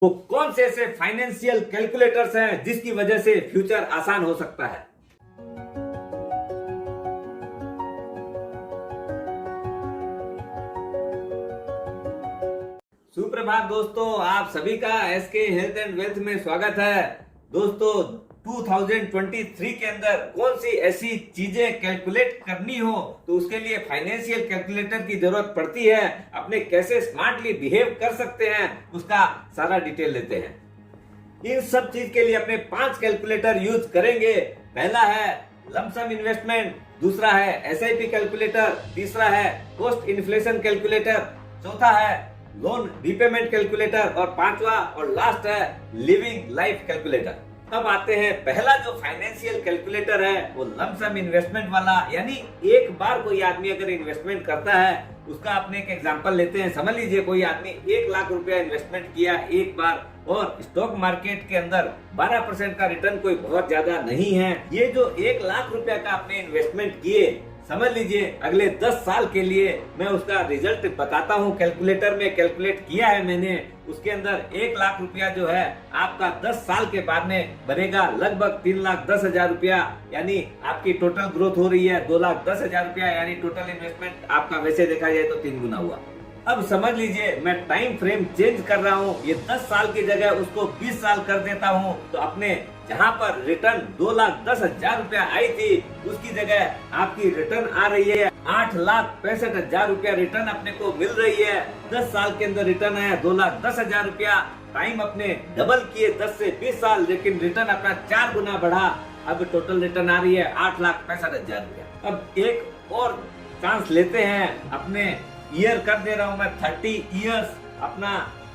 वो कौन से ऐसे फाइनेंशियल कैलकुलेटर्स हैं जिसकी वजह से फ्यूचर आसान हो सकता है। सुप्रभात दोस्तों, आप सभी का एसके हेल्थ एंड वेल्थ में स्वागत है। दोस्तों 2023 के अंदर कौन सी ऐसी चीजें कैलकुलेट करनी हो तो उसके लिए फाइनेंशियल कैलकुलेटर की जरूरत पड़ती है, अपने कैसे स्मार्टली बिहेव कर सकते हैं उसका सारा डिटेल लेते हैं। इन सब चीज के लिए अपने 5 कैलकुलेटर यूज करेंगे। पहला है लमसम इन्वेस्टमेंट, दूसरा है एसआईपी कैलकुलेटर, तीसरा है कॉस्ट इन्फ्लेशन कैलकुलेटर, चौथा है लोन रीपेमेंट कैलकुलेटर और पांचवा और लास्ट है लिविंग लाइफ कैलकुलेटर। अब आते हैं पहला जो फाइनेंशियल कैलकुलेटर है वो लमसम इन्वेस्टमेंट वाला, यानी एक बार कोई आदमी अगर इन्वेस्टमेंट करता है उसका अपने एक एग्जांपल लेते हैं। समझ लीजिए कोई आदमी 1 लाख रुपया इन्वेस्टमेंट किया एक बार और स्टॉक मार्केट के अंदर 12% का रिटर्न कोई बहुत ज्यादा नहीं है। ये जो 1 लाख रुपया का आपने इन्वेस्टमेंट किए, समझ लीजिए अगले 10 साल के लिए मैं उसका रिजल्ट बताता हूँ। कैलकुलेटर में कैलकुलेट किया है मैंने, उसके अंदर 1 लाख रुपया जो है आपका 10 साल के बाद में बनेगा लगभग 3,10,000 रुपया, यानी आपकी टोटल ग्रोथ हो रही है 2,10,000 रुपया, यानी टोटल इन्वेस्टमेंट आपका वैसे देखा जाए तो 3 गुना हुआ। अब समझ लीजिए मैं टाइम फ्रेम चेंज कर रहा हूँ, ये 10 साल की जगह उसको 20 साल कर देता हूँ, तो अपने जहाँ पर रिटर्न 2,10,000 रुपया आई थी उसकी जगह आपकी रिटर्न आ रही है 8,65,000 रुपया रिटर्न अपने को मिल रही है। 10 साल के अंदर रिटर्न आया 2,10,000 रुपया, टाइम अपने डबल किए 10 से 20 साल, लेकिन रिटर्न अपना 4 गुना बढ़ा। अब टोटल रिटर्न आ रही है 8,65,000 रुपया। अब एक और चांस लेते हैं, अपने ईयर कर दे रहा हूं मैं 30 इयर्स, अपना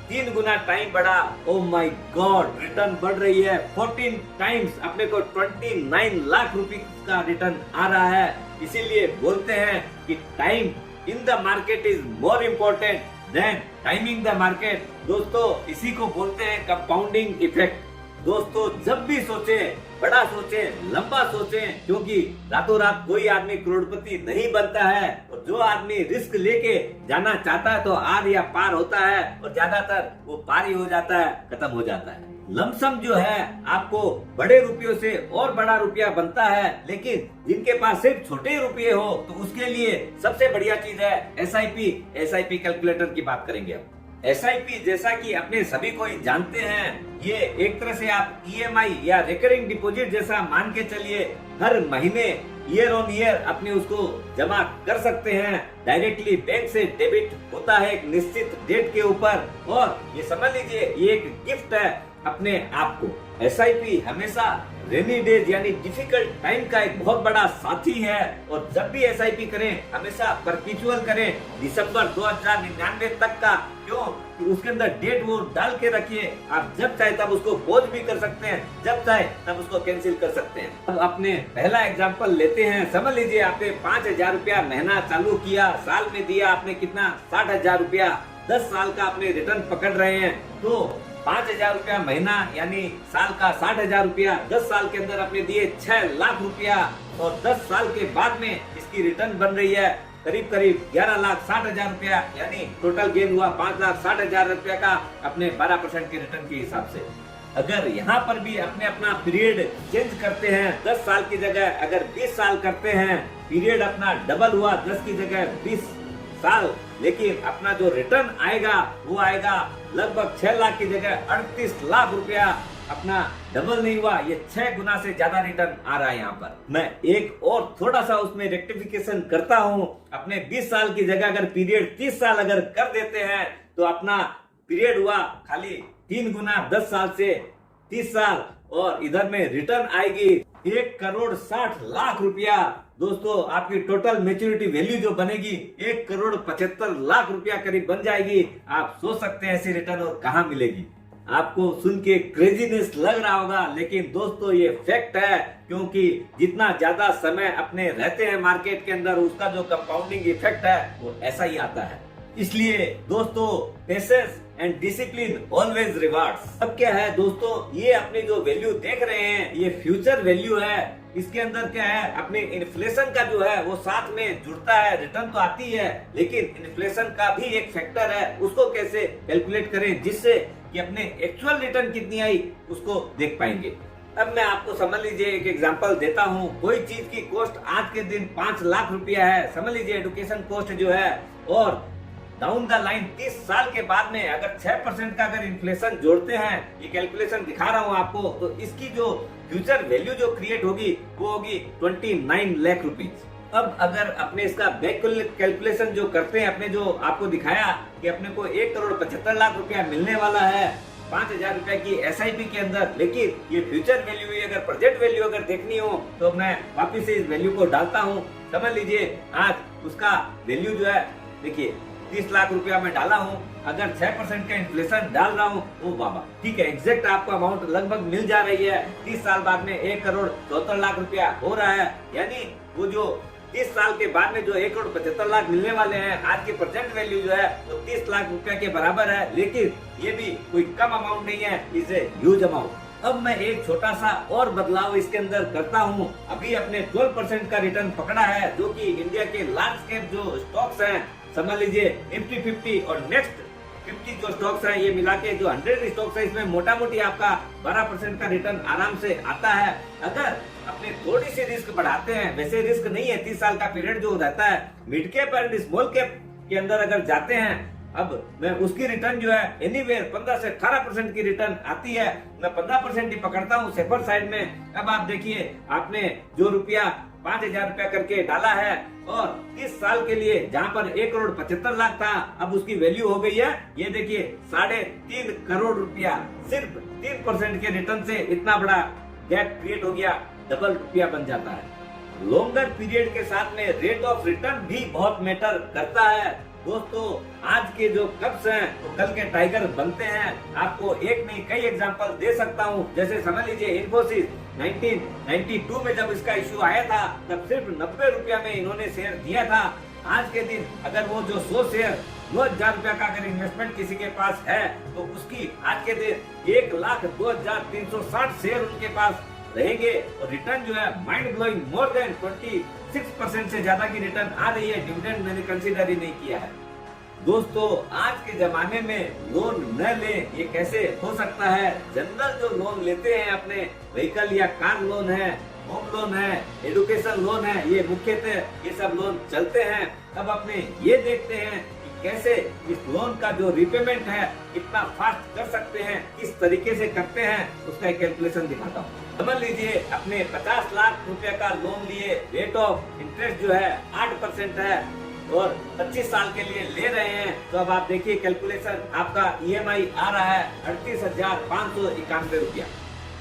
3 गुना टाइम बढ़ा। ओ माय गॉड, रिटर्न बढ़ रही है 14 टाइम्स, अपने को 29 लाख रुपए का रिटर्न आ रहा है। इसीलिए बोलते हैं कि time in the market is more important then timing the market. दोस्तों इसी को बोलते हैं कंपाउंडिंग इफेक्ट। दोस्तों जब भी सोचे बड़ा सोचे, लंबा सोचे, क्योंकि रातों रात कोई आदमी करोड़पति नहीं बनता है, और जो आदमी रिस्क लेके जाना चाहता है तो आर या पार होता है, और ज्यादातर वो पार ही हो जाता है, खत्म हो जाता है। लमसम जो है आपको बड़े रुपयों से और बड़ा रुपया बनता है, लेकिन जिनके पास सिर्फ छोटे रुपये हो तो उसके लिए सबसे बढ़िया चीज है एसआईपी कैलकुलेटर की बात करेंगे अब। एसआईपी जैसा कि अपने सभी को ही जानते हैं, ये एक तरह से आप ईएमआई या रिकरिंग डिपॉजिट जैसा मान के चलिए, हर महीने ईयर ऑन ईयर अपने उसको जमा कर सकते हैं। डायरेक्टली बैंक से डेबिट होता है एक निश्चित डेट के ऊपर, और ये समझ लीजिए ये एक गिफ्ट है अपने आप को। एसआईपी हमेशा रेनी डेज यानी डिफिकल्ट टाइम का एक बहुत बड़ा साथी है, और जब भी एसआईपी करें हमेशा परपेचुअल करें, दिसंबर 2099 तक का। क्यों? कि उसके अंदर डेट वो डाल के रखिए, आप जब चाहे तब उसको पॉज भी कर सकते हैं, जब चाहे तब उसको कैंसिल कर सकते हैं। अब अपने पहला एग्जांपल लेते हैं। समझ लीजिए आपने 5,000 रुपया महीना चालू किया, साल में दिया आपने कितना 60,000 रुपया, 10 साल का अपने रिटर्न पकड़ रहे हैं, तो 5,000 रुपया महीना यानी साल का 60,000 रुपया, 10 साल के अंदर आपने दिए 6 लाख रुपया, और 10 साल के बाद में इसकी रिटर्न बन रही है करीब 11,60,000 रुपया, यानी टोटल गेन हुआ 5,60,000 रुपया का अपने 12% के रिटर्न के हिसाब से। अगर यहाँ पर भी अपने अपना पीरियड चेंज करते हैं, 10 साल की जगह अगर 20 साल करते हैं, पीरियड अपना डबल हुआ, 10 की जगह 20 साल, लेकिन अपना जो रिटर्न आएगा वो आएगा लगभग 6 लाख की जगह 38 लाख रुपया, अपना डबल नहीं हुआ, ये 6 गुना से ज्यादा रिटर्न आ रहा है। यहाँ पर मैं एक और थोड़ा सा उसमें रेक्टिफिकेशन करता हूँ। अपने 20 साल की जगह अगर पीरियड 30 साल अगर कर देते हैं तो अपना पीरियड हुआ खाली 3 गुना, 10 साल से 30 साल, और इधर में रिटर्न आएगी 1,60,00,000 रुपया। दोस्तों आपकी टोटल मैच्योरिटी वैल्यू जो बनेगी 1,75,00,000 रुपया करीब बन जाएगी। आप सोच सकते हैं ऐसी रिटर्न और कहाँ मिलेगी। आपको सुन के क्रेजीनेस लग रहा होगा, लेकिन दोस्तों ये फैक्ट है, क्योंकि जितना ज्यादा समय अपने रहते हैं मार्केट के अंदर उसका जो कंपाउंडिंग इफेक्ट है वो ऐसा ही आता है। इसलिए दोस्तों patience and discipline always rewards. अब क्या है दोस्तों, ये अपनी जो वैल्यू देख रहे हैं ये फ्यूचर वैल्यू है। इसके अंदर क्या है, अपने इन्फ्लेशन का जो है वो साथ में जुड़ता है। रिटर्न तो आती है लेकिन इन्फ्लेशन का भी एक फैक्टर है, उसको कैसे कैलकुलेट करें जिससे कि अपने एक्चुअल रिटर्न कितनी आई उसको देख पाएंगे। अब मैं आपको समझ लीजिए एक एग्जांपल देता हूँ। कोई चीज की कॉस्ट आज के दिन 5 लाख रुपया है, समझ लीजिए एजुकेशन कॉस्ट जो है, और डाउन द लाइन 30 साल के बाद में अगर 6% का अगर इन्फ्लेशन जोड़ते हैं, ये कैलकुलेशन दिखा रहा हूँ आपको, तो इसकी जो फ्यूचर वैल्यू जो क्रिएट होगी वो होगी 29 लाख रुपीज। अब अगर अपने इसका बैक कैलकुलेशन जो करते हैं, अपने जो आपको दिखाया कि अपने को 1,75,00,000 रुपया मिलने वाला है 5,000 रुपए की SIP के अंदर, लेकिन ये फ्यूचर वैल्यू है, अगर प्रेजेंट वैल्यू अगर देखनी हो तो मैं वापिस से इस वैल्यू को डालता हूँ। समझ लीजिए आज उसका वैल्यू जो है, देखिए 30 लाख रुपया मैं डाला हूँ, अगर 6% का इन्फ्लेशन डाल रहा हूँ, ओ बाबा ठीक है, एग्जैक्ट आपको अमाउंट लगभग मिल जा रही है। 30 साल बाद में 1,74,00,000 रुपया हो रहा है, यानी वो जो 30 साल के बाद में जो 1,75,00,000 मिलने वाले हैं, आज की प्रेजेंट वैल्यू जो है तो 30 लाख रुपया के बराबर है। लेकिन ये भी कोई कम अमाउंट नहीं है, इसे ह्यूज अमाउंट। अब मैं एक छोटा सा और बदलाव इसके अंदर करता हूँ। अभी अपने 12% का रिटर्न पकड़ा है, जो कि इंडिया के लार्ज कैप जो स्टॉक्स हैं, समझ लीजिए निफ्टी 50 और नेक्स्ट 50 जो स्टॉक्स हैं, ये मिला के जो 100 स्टॉक्स है, इसमें मोटा मोटी आपका 12% का रिटर्न आराम से आता है। अगर अपने थोड़ी सी रिस्क बढ़ाते हैं, वैसे रिस्क नहीं है, 30 साल का पीरियड जो रहता है, mid cap and small cap के अंदर अगर जाते हैं, अब मैं उसकी रिटर्न जो है एनीवेयर 15 से 18% की रिटर्न आती है। मैं 15% ही पकड़ता हूँ सेफर साइड में। अब आप देखिए, आपने जो रुपया 5,000 रुपया करके डाला है और 30 साल के लिए जहाँ पर 1,75,00,000 था, अब उसकी वैल्यू हो गई है, ये देखिए 3.5 करोड़ रुपया। सिर्फ 3% के रिटर्न से इतना बड़ा गैप क्रिएट हो गया, डबल रुपया बन जाता है। लॉन्गर पीरियड के साथ में रेट ऑफ रिटर्न भी बहुत मैटर करता है। दोस्तों, आज के जो कप्स हैं तो कल के टाइगर बनते हैं। आपको एक नहीं कई एग्जांपल दे सकता हूं। जैसे समझ लीजिए इन्फोसिस 1992 में जब इसका इश्यू आया था, तब सिर्फ 90 रुपया में इन्होंने शेयर दिया था। आज के दिन अगर वो जो 100 शेयर 2,000 रुपया का अगर इन्वेस्टमेंट किसी के पास है, तो उसकी आज के दिन 1,02,360 शेयर उनके पास रहेंगे और रिटर्न जो है माइंड ब्लोइंग, मोर देन 26% से ज्यादा की रिटर्न आ रही है। डिविडेंड मैंने कंसीडर ही नहीं किया है। दोस्तों, आज के जमाने में लोन न ले, ये कैसे हो सकता है? जनरल जो लोन लेते हैं, अपने व्हीकल या कार लोन है, होम लोन है, एजुकेशन लोन है, ये मुख्यतः ये सब लोन चलते हैं। अब अपने ये देखते हैं कि कैसे इस लोन का जो रिपेमेंट है कितना फास्ट कर सकते हैं, किस तरीके से करते हैं, उसका एक कैलकुलेशन दिखाता हूँ। समझ लीजिए अपने 50 लाख रुपए का लोन लिए, रेट ऑफ इंटरेस्ट जो है 8% है और 25 साल के लिए ले रहे हैं, तो अब आप देखिए कैलकुलेशन, आपका EMI आ रहा है 38,591 रुपया।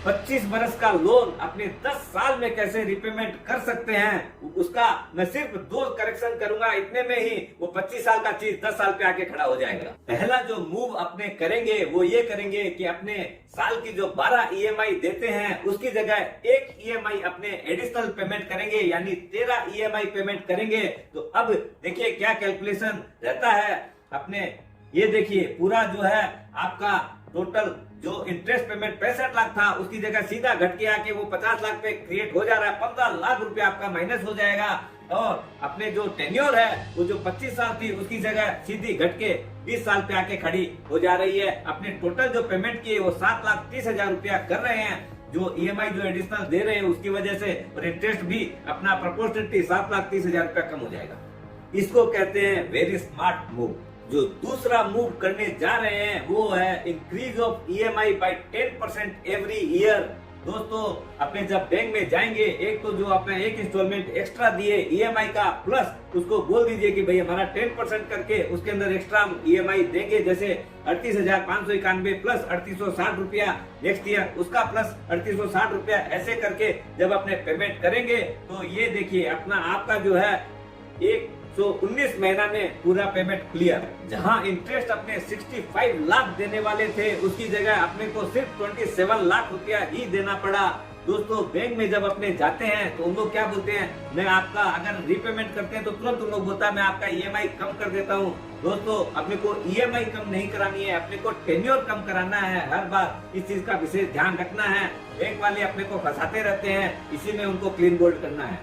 25 बरस का लोन अपने 10 साल में कैसे रिपेमेंट कर सकते हैं, उसका मैं सिर्फ 2 करेक्शन करूंगा, इतने में ही वो 25 साल का चीज 10 साल पे आके खड़ा हो जाएगा। पहला जो मूव अपने करेंगे वो ये करेंगे कि अपने साल की जो 12 EMI देते हैं, उसकी जगह 1 EMI अपने एडिशनल पेमेंट करेंगे, यानी 13 EMI पेमेंट करेंगे। तो अब देखिए क्या कैलकुलेशन रहता है अपने, ये देखिए पूरा जो है आपका टोटल जो इंटरेस्ट पेमेंट 65 लाख था, उसकी जगह सीधा घट के आके वो 50 लाख पे क्रिएट हो जा रहा है। 15 लाख रुपया आपका माइनस हो जाएगा और अपने जो टेन्योर है वो जो 25 साल थी, उसकी जगह सीधी घट के 20 साल पे आके खड़ी हो जा रही है। अपने टोटल जो पेमेंट किए वो 7,30,000 रुपया कर रहे हैं, जो EMI जो एडिशनल दे रहे हैं उसकी वजह से, और इंटरेस्ट भी अपना प्रोपोर्शनली 7,30,000 रुपया कम हो जाएगा। इसको कहते हैं वेरी स्मार्ट मूव। जो दूसरा मूव करने जा रहे हैं वो है increase of EMI by 10% every year. दोस्तों, अपने जब बैंक में जाएंगे, एक तो जो आपने एक इंस्टॉलमेंट एक्स्ट्रा दिए EMI का, प्लस उसको बोल दीजिए कि भाई हमारा 10% करके उसके अंदर एक्स्ट्रा EMI देंगे, जैसे 38,591 प्लस 3,860 रुपया नेक्स्ट ईयर, उसका प्लस 3,860 रुपया, ऐसे करके जब अपने पेमेंट करेंगे तो ये देखिए अपना आपका जो है 119 महीना में पूरा पेमेंट क्लियर। जहां इंटरेस्ट अपने 65 लाख देने वाले थे, उसकी जगह अपने को सिर्फ 27 लाख रुपया ही देना पड़ा। दोस्तों, बैंक में जब अपने जाते हैं तो उन लोग क्या बोलते हैं, मैं आपका अगर रीपेमेंट करते हैं तो तुरंत उन लोग बोलता है मैं आपका EMI कम कर देता हूँ। दोस्तों, अपने को EMI कम नहीं करानी है, अपने को टेन्योर कम कराना है। हर बार इस चीज का विशेष ध्यान रखना है। बैंक वाले अपने को फंसाते रहते हैं, इसी में उनको क्लीन बोल्ड करना है।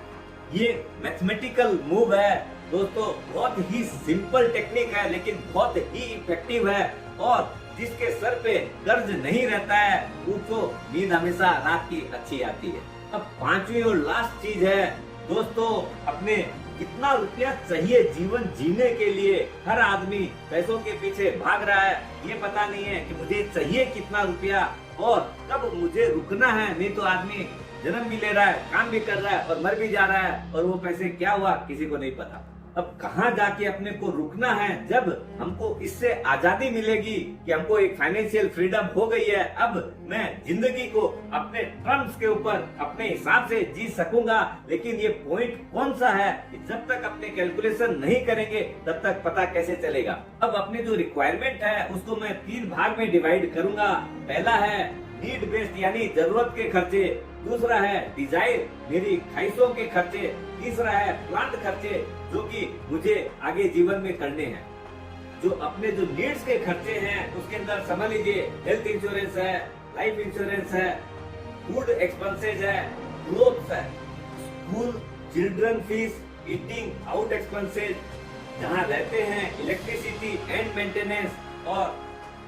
ये मैथमेटिकल मूव है दोस्तों, बहुत ही सिंपल टेक्निक है लेकिन बहुत ही इफेक्टिव है। और जिसके सर पे कर्ज नहीं रहता है उसको नींद हमेशा रात की अच्छी आती है। अब पांचवी और लास्ट चीज है दोस्तों, अपने कितना रुपया चाहिए जीवन जीने के लिए। हर आदमी पैसों के पीछे भाग रहा है, ये पता नहीं है कि मुझे चाहिए कितना रुपया और कब मुझे रुकना है। नहीं तो आदमी जन्म भी ले रहा है, काम भी कर रहा है और मर भी जा रहा है और वो पैसे क्या हुआ किसी को नहीं पता। अब कहाँ जाके अपने को रुकना है जब हमको इससे आजादी मिलेगी कि हमको एक फाइनेंशियल फ्रीडम हो गई है। अब मैं जिंदगी को अपने टर्म्स के ऊपर अपने हिसाब से जी सकूंगा। लेकिन ये पॉइंट कौन सा है, जब तक अपने कैलकुलेशन नहीं करेंगे तब तक पता कैसे चलेगा। अब अपने जो रिक्वायरमेंट है उसको मैं 3 भाग में डिवाइड करूंगा। पहला है नीड बेस्ड यानी जरूरत के खर्चे, दूसरा है डिजायर मेरी ख्वाहिशों के खर्चे, तीसरा है प्लान्ड खर्चे जो कि मुझे आगे जीवन में करने हैं। जो अपने जो नीड्स के खर्चे हैं उसके अंदर समझ लीजिए हेल्थ इंश्योरेंस है, लाइफ इंश्योरेंस है, फूड एक्सपेंसेस है, क्लोथ्स है, school children fees, eating out expenses, जहाँ रहते हैं, इलेक्ट्रिसिटी एंड मेंटेनेंस और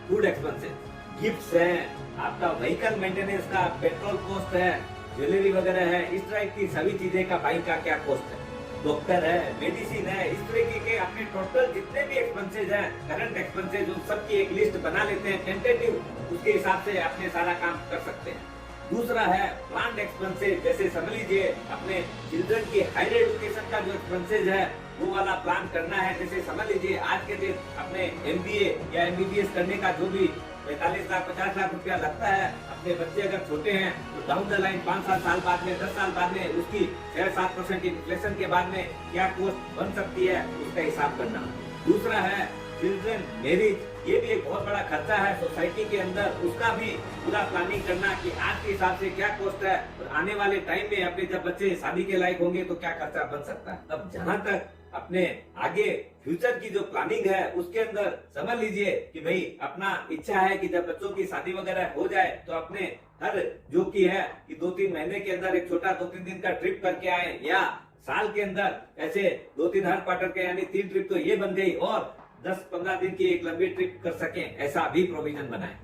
फूड एक्सपेंसेस, गिफ्ट्स हैं, आपका व्हीकल मेंटेनेंस का पेट्रोल कॉस्ट है, ज्वेलरी वगैरह है, इस तरह की सभी चीजें का बाइक का क्या कॉस्ट है, डॉक्टर है, मेडिसिन है, इस तरीके के अपने टोटल जितने भी एक्सपेंसेस हैं, करंट एक्सपेंसेस, उन सब की एक लिस्ट बना लेते हैं टेंटेटिव, उसके हिसाब से अपने सारा काम कर सकते हैं। दूसरा है प्लान्ड एक्सपेंसेस, जैसे समझ लीजिए अपने चिल्ड्रन की हायर एजुकेशन का जो एक्सपेंसेस है वो वाला प्लान करना है। जैसे समझ लीजिए आज के दिन अपने MBA या MBBS करने का जो भी 45 लाख 50 लाख रुपया लगता है, अपने बच्चे अगर छोटे हैं तो डाउन द लाइन 5 साल बाद में 10 साल बाद में उसकी 6-7% इन्फ्लेशन के बाद में क्या कॉस्ट बन सकती है उसका हिसाब करना। दूसरा है चिल्ड्रन मैरिज, ये भी एक बहुत बड़ा खर्चा है सोसाइटी के अंदर, उसका भी पूरा प्लानिंग करना कि आज के हिसाब से क्या कॉस्ट है और आने वाले टाइम में अपने जब बच्चे शादी के लायक होंगे तो क्या खर्चा बन सकता है। अब जहाँ तक अपने आगे फ्यूचर की जो प्लानिंग है उसके अंदर समझ लीजिए कि भाई अपना इच्छा है कि जब बच्चों की शादी वगैरह हो जाए तो अपने हर जो की है कि 2-3 महीने के अंदर एक छोटा 2-3 दिन का ट्रिप करके आए, या साल के अंदर ऐसे 2-3 हर क्वार्टर के यानी 3 ट्रिप तो ये बन गई और 10-15 दिन की एक लंबी ट्रिप कर सकें, ऐसा भी प्रोविजन बनाए।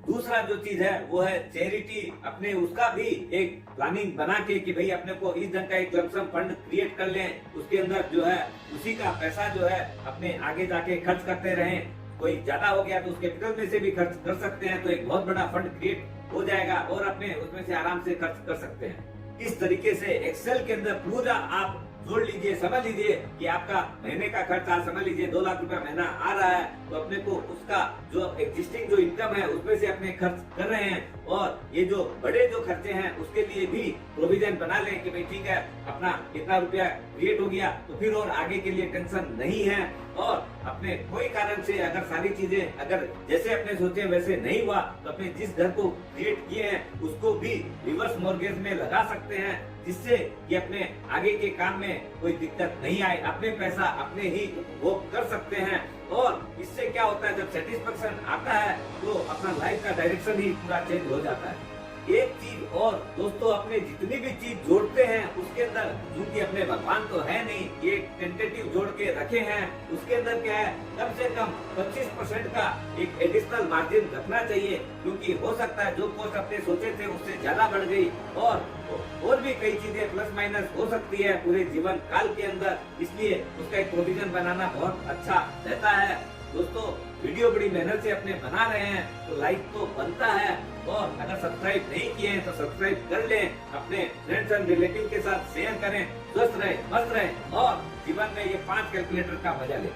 दूसरा जो चीज है वो है चैरिटी, अपने उसका भी एक प्लानिंग बना के कि भाई अपने को इस ढंग का एक लमसम फंड क्रिएट कर लें, उसके अंदर जो है उसी का पैसा जो है अपने आगे जाके खर्च करते रहें। कोई ज्यादा हो गया तो उसके कैपिटल में से भी खर्च कर सकते हैं, तो एक बहुत बड़ा फंड क्रिएट हो जाएगा और अपने उसमें से आराम से खर्च कर सकते हैं। इस तरीके से एक्सेल के अंदर पूरा आप जोड़ लीजिए, समझ लीजिए कि आपका महीने का खर्चा समझ लीजिए 2 लाख रुपया महीना आ रहा है, तो अपने को उसका जो एग्जिस्टिंग जो इनकम है उसमें से अपने खर्च कर रहे हैं और ये जो बड़े जो खर्चे हैं उसके लिए भी प्रोविजन बना लें कि भाई ठीक है अपना इतना रुपया क्रिएट हो गया तो फिर और आगे के लिए टेंशन नहीं है। और अपने कोई कारण से अगर सारी चीजें अगर जैसे अपने सोचे वैसे नहीं हुआ तो अपने जिस घर को क्रिएट किए हैं उसको भी रिवर्स मॉर्गेज में लगा सकते हैं, जिससे कि अपने आगे के काम में कोई दिक्कत नहीं आए, अपने पैसा अपने ही उपभोग कर सकते हैं। और इससे क्या होता है जब सेटिस्फेक्शन आता है तो अपना लाइफ का डायरेक्शन ही पूरा चेंज हो जाता है। एक चीज और दोस्तों, अपने जितनी भी चीज जोड़ते हैं उसके अंदर क्योंकि अपने भगवान तो है नहीं, ये टेंटेटिव जोड़ के रखे हैं, उसके अंदर क्या है कम से कम 25% का एक एडिशनल मार्जिन रखना चाहिए, क्योंकि हो सकता है जो कॉस्ट अपने सोचे थे उससे ज्यादा बढ़ गई और भी कई चीजें प्लस माइनस हो सकती है पूरे जीवन काल के अंदर, इसलिए उसका एक प्रोविजन बनाना बहुत अच्छा रहता है। दोस्तों वीडियो बड़ी मेहनत से अपने बना रहे हैं तो लाइक तो बनता है, और अगर सब्सक्राइब नहीं किए हैं तो सब्सक्राइब कर लें, अपने फ्रेंड्स एंड रिलेटिव के साथ शेयर करें, स्वस्थ रहे मस्त रहे और जीवन में ये 5 कैलकुलेटर का मजा लें।